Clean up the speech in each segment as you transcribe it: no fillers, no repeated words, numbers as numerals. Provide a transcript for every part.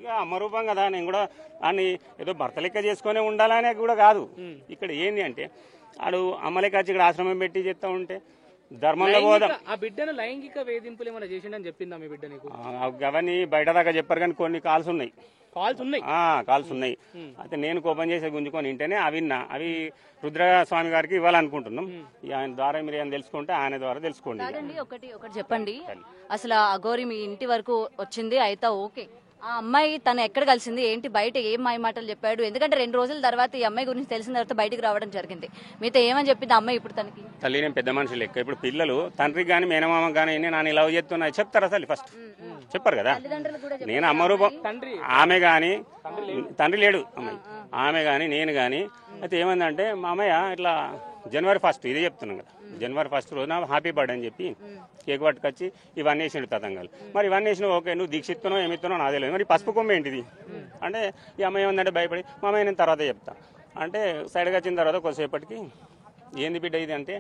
మామూలుగా అమ్మరూపం కదా, నేను కూడా అని ఏదో భర్త లెక్క చేసుకునే ఉండాలనే కూడా కాదు. ఇక్కడ ఏంది అంటే ఆడు అమ్మ లెక్క వచ్చి ఇక్కడ ఆశ్రమం పెట్టి చేస్తా ఉంటే ధర్మంలో పోదాం. ఆ బిడ్డను లైంగిక వేధింపులు ఏమైనా చేసిండని చెప్పిందా మీ బిడ్డ నీకు? అవన్నీ బయట దాకా చెప్పారు కానీ కొన్ని కాల్స్ ఉన్నాయి. కాల్స్ ఉన్నాయి. అయితే నేను కోపం చేసి గుంజుకొని వింటేనే అవి రుద్రస్వామి గారికి ఇవ్వాలనుకుంటున్నాం. ఆయన ద్వారా మీరు ఏమైనా తెలుసుకుంటే ఆయన ద్వారా తెలుసుకోండి. ఒకటి చెప్పండి, అసలు అఘోరి మీ ఇంటి వరకు వచ్చింది అయితే ఓకే, ఆ అమ్మాయి తను ఎక్కడ కలిసింది ఏంటి, బయట ఏం మాయ మాటలు చెప్పాడు? ఎందుకంటే 2 రోజుల తర్వాత ఈ అమ్మాయి గురించి తెలిసిన తర్వాత బయటకు రావడం జరిగింది. మీతో ఏమని చెప్పింది అమ్మాయి ఇప్పుడు తనకి? తల్లి నేను పెద్ద మనిషి లెక్క, ఇప్పుడు పిల్లలు తండ్రికి కానీ మేనమామ కానీ నేను లవ్ చేస్తున్నా చెప్తారా తల్లి? ఫస్ట్ చెప్పారు కదా. నేను అమ్మ రూపం ఆమె గాని, తండ్రి లేడు అమ్మాయి, ఆమె గాని నేను గాని. అయితే ఏమందంటే మా అమ్మయ్య ఇట్లా జనవరి 1 ఇదే చెప్తున్నాం కదా, జనవరి 1 రోజున హ్యాపీ బర్త్డే అని చెప్పి కేక్ పట్టుకొచ్చి ఇవన్నీ వేసిండు తతంగాలు. మరి ఇవన్నీ వేసినా ఓకే, నువ్వు దీక్షిస్తున్నావు ఏమిస్తున్నావు నాదే లేదు, మరి పసుపు కొమ్మ ఏంటిది అంటే ఈ అమ్మాయి ఏమందంటే భయపడి మా అమ్మాయి నేను తర్వాత చెప్తా అంటే సైడ్గా వచ్చిన తర్వాత కొద్దిసేపటికి ఏంది బిడ్డ ఇది అంటే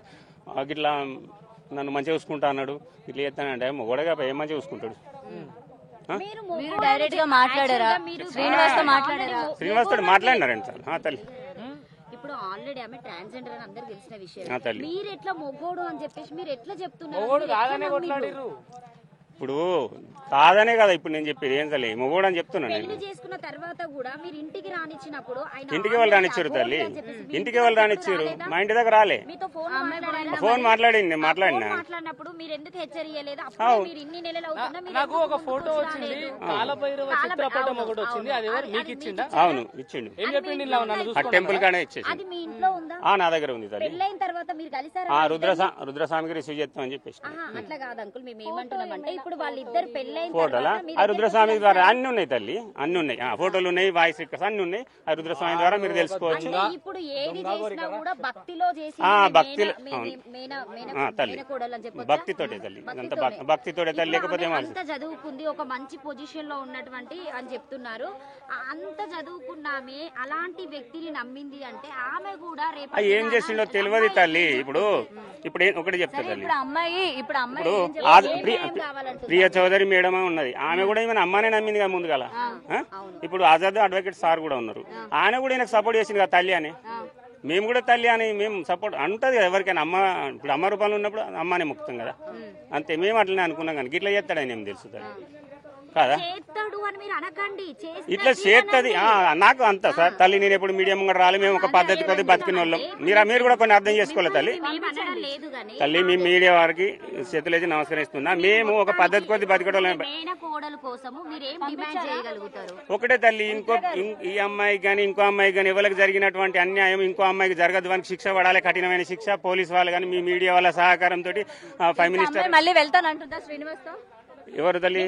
ఇట్లా నన్ను మంచిగా చూసుకుంటా అన్నాడు, ఇట్లా చేస్తానంటే మొగడగా ఏం మంచిగా చూసుకుంటాడు. మీరు డైరెక్ట్ గా మాట్లాడారా? శ్రీనివాస్ తో మాట్లాడారా? శ్రీనివాస్ తోటి మాట్లాడినారండి సార్. తల్లి ఇప్పుడు ఆల్రెడీ ఆమె ట్రాన్స్జెండర్ అని అందరికి తెలిసిన విషయం, మీరు ఎట్లా మొగ్గోడు అని చెప్పేసి మీరు ఎట్లా చెప్తున్నారు? ఇప్పుడు కాదనే కదా ఇప్పుడు నేను చెప్పేది, ఏం తల్లి మొగోడు అని చెప్తున్నాను. పెళ్లి చేసుకున్న తర్వాత కూడా మీరు ఇంటికి రానిచ్చినప్పుడు ఇంటికి వాళ్ళు రానిచ్చారు తల్లి, ఇంటికి వాళ్ళు రానిచ్చారు, మా ఇంటి దగ్గర రాలే. ఫోన్ మాట్లాడింది, మాట్లాడినప్పుడు మీరు ఎందుకు హెచ్చరియలేదు? మీరు ఇన్ని నెలలు అవుతున్నా నాకు ఒక ఫోటో వచ్చింది, కాలభైరవ చిత్రపటం ఒకటి వచ్చింది, అది ఎవరు మీకు ఇచ్చిందా? అవును ఇచ్చిండు. ఏం చెప్పిండు? టెంపుల్ కానే ఇచ్చేసి. అది మీ ఇంట్లో ఉందా? నా దగ్గర ఉంది తల్లి. పెళ్ళైన తర్వాత మీరు కలిసారా? రుద్రస్వామికి రిసీవ్ చేస్తామని చెప్పేసి. అట్లా కాదు అంకుల్, మేము ఏమంటున్నామంటే ఇప్పుడు వాళ్ళిద్దరు పెళ్ళైన ఫోటోలా ఆ రుద్రస్వామి ద్వారా అన్ని ఉన్నాయి తల్లి, అన్ని ఉన్నాయి, ఫోటోలు ఉన్నాయి, వాయిస్ రికార్డ్స్ అన్ని ఉన్నాయి. ఆ రుద్రస్వామి ద్వారా మీరు తెలుసుకోవచ్చు. ఇప్పుడు ఏది చేసినా కూడా భక్తిలో చేసి భక్తిలో తల్లి, భక్తితోటే తల్లి, అంత భక్తితోటే తల్లి. లేకపోతే అంత చదువుకుంది, ఒక మంచి పొజిషన్ లో ఉన్నటువంటి అని చెప్తున్నారు. అంత చదువుకున్నామే అలాంటి వ్యక్తిని నమ్మింది అంటే ఆమె కూడా రేపు ఏం చేసిండో తెలియదు తల్లి. ఇప్పుడు ఒకటి చెప్తా తల్లి, ప్రియ చౌదరి మేడం ఉన్నది, ఆమె కూడా ఈమె అమ్మనే నమ్మింది కదా ముందుగా. ఇప్పుడు ఆజాద్ అడ్వకేట్ సార్ కూడా ఉన్నారు, ఆయన కూడా ఈయనకు సపోర్ట్ చేసింది కదా తల్లి అని. మేము కూడా తల్లి అని మేము సపోర్ట్ అంటది కదా ఎవరికైనా. ఇప్పుడు అమ్మ రూపాయలు ఉన్నప్పుడు అమ్మనే ముక్తం కదా, అంతే. మేము అట్లనే అనుకున్నాం కానీ ఇట్లా చేస్తాడని ఏం తెలుసు కదా. ఇట్లా చేస్తుంది నాకు అంత సార్ తల్లి. నేను ఎప్పుడు మీడియం కూడా రాలి, మేము ఒక పద్ధతి కొద్ది బతికిన వాళ్ళం. మీరు కూడా కొన్ని అర్థం చేసుకోవాలి తల్లి. తల్లి మీ మీడియా వారికి చేతులేసి నమస్కరిస్తున్నా. మేము ఒక పద్ధతి కొద్ది బతికడం ఒకటే తల్లి. ఈ అమ్మాయికి కానీ ఇంకో అమ్మాయికి కానీ ఎవరికి జరిగినటువంటి అన్యాయం ఇంకో అమ్మాయికి జరగదు, వానికి శిక్ష పడాలి, కఠినమైన శిక్ష. పోలీసు వాళ్ళు కానీ మీ మీడియా వాళ్ళ సహకారంతో ప్రైమ్ మినిస్టర్ మళ్ళీ వెళ్తానంటుందా శ్రీనివాస్ తో? ఎవరు తల్లి?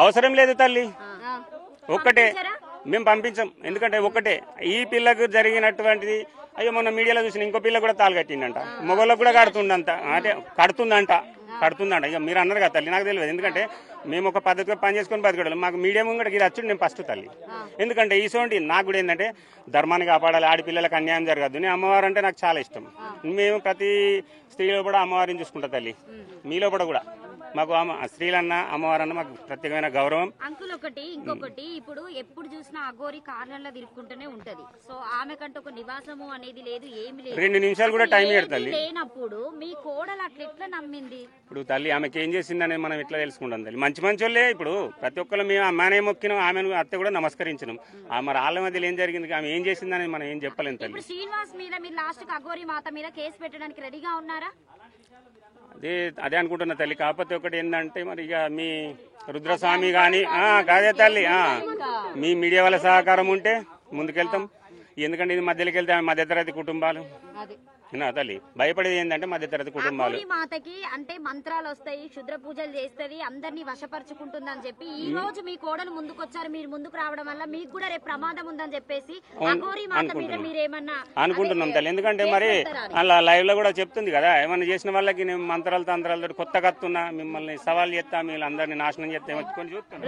అవసరం లేదు తల్లి, ఒక్కటే మేము పంపించాం. ఎందుకంటే ఒక్కటే ఈ పిల్లకు జరిగినటువంటిది. అయ్యో మొన్న మీడియాలో చూసిన ఇంకో పిల్ల కూడా తాళు కట్టిందంట, మొగోళ్ళకు కూడా కడుతుందంట, అంటే కడుతుందంట. ఇక మీరు అన్నారు కదా తల్లి, నాకు తెలియదు. ఎందుకంటే మేము ఒక పద్ధతిగా పని చేసుకొని బతికడం. మాకు మీడియా ముంగట ఇది వచ్చి నేను ఫస్ట్ తల్లి. ఎందుకంటే ఈసోంటి నాకు కూడా ఏంటంటే ధర్మాన్ని కాపాడాలి, ఆడపిల్లలకు అన్యాయం జరగద్దు. నేను అమ్మవారు అంటే నాకు చాలా ఇష్టం. మేము ప్రతి స్త్రీలో కూడా అమ్మవారిని చూసుకుంటా తల్లి. మీలో కూడా మాకు స్త్రీలన్న అమ్మవారన్న మాకు ప్రత్యేకమైన గౌరవం. అంకుల్ ఇంకొకటి ఇప్పుడు ఎప్పుడు చూసినా అఘోరి కార్లలో తిరుక్కుంటూనే ఉంటది. సో ఆమె కంటే ఒక నివాసము అనేది లేదు, ఏమి లేదు. 2 నిమిషాలు కూడా టైం పెడతాలి లేనప్పుడు మీ కోడలు అట్లా ఎట్లా నమ్మింది? ఇప్పుడు తల్లి ఆమెకి ఏం చేసిందని మనం ఎట్లా తెలుసుకుంటాం తల్లి? మంచి వాళ్ళే. ఇప్పుడు ప్రతి ఒక్కరు మేము అమ్మానే మొక్కినాం, ఆమెను అత్త కూడా నమస్కరించినాం. మరి వాళ్ళ మధ్యలో ఏం జరిగింది, ఆమె ఏం చేసిందని మనం ఏం చెప్పలేం తల్లి. శ్రీనివాస్ మీద మీరు లాస్ట్ అఘోరి మాత మీద కేసు పెట్టడానికి రెడీగా ఉన్నారా? అదే అనుకుంటున్నా తల్లి. కాకపోతే ఒకటి ఏంటంటే మరి ఇక మీ రుద్రస్వామి కానీ కాదే తల్లి, మీ మీడియా వాళ్ళ సహకారం ఉంటే ముందుకెళ్తాం. ఎందుకంటే ఇది మధ్యలోకి వెళ్తే మధ్యతరగతి కుటుంబాలు తల్లి భయపడేది ఏంటంటే మధ్యతరగతి కుటుంబాలు. మాతకి అంటే మంత్రాలు వస్తాయి, క్షుద్ర పూజలు చేస్తుంది, అందరినీ వశపరుచుకుంటుంది అని చెప్పి ఈ రోజు మీ కోడలు ముందుకు వచ్చారు. మీరు ముందుకు రావడం వల్ల మీకు కూడా రేపు ప్రమాదం ఉందని చెప్పేసి అనుకుంటున్నాం తల్లి. ఎందుకంటే మరి అలా లైవ్ లో కూడా చెప్తుంది కదా, ఏమన్నా చేసిన వాళ్ళకి నేను మంత్రాలు తంత్రాలతో కొత్త కత్తున్నా మిమ్మల్ని సవాల్ చేస్తా, మీరు అందరినీ నాశనం చేస్తా చూస్తున్నాం.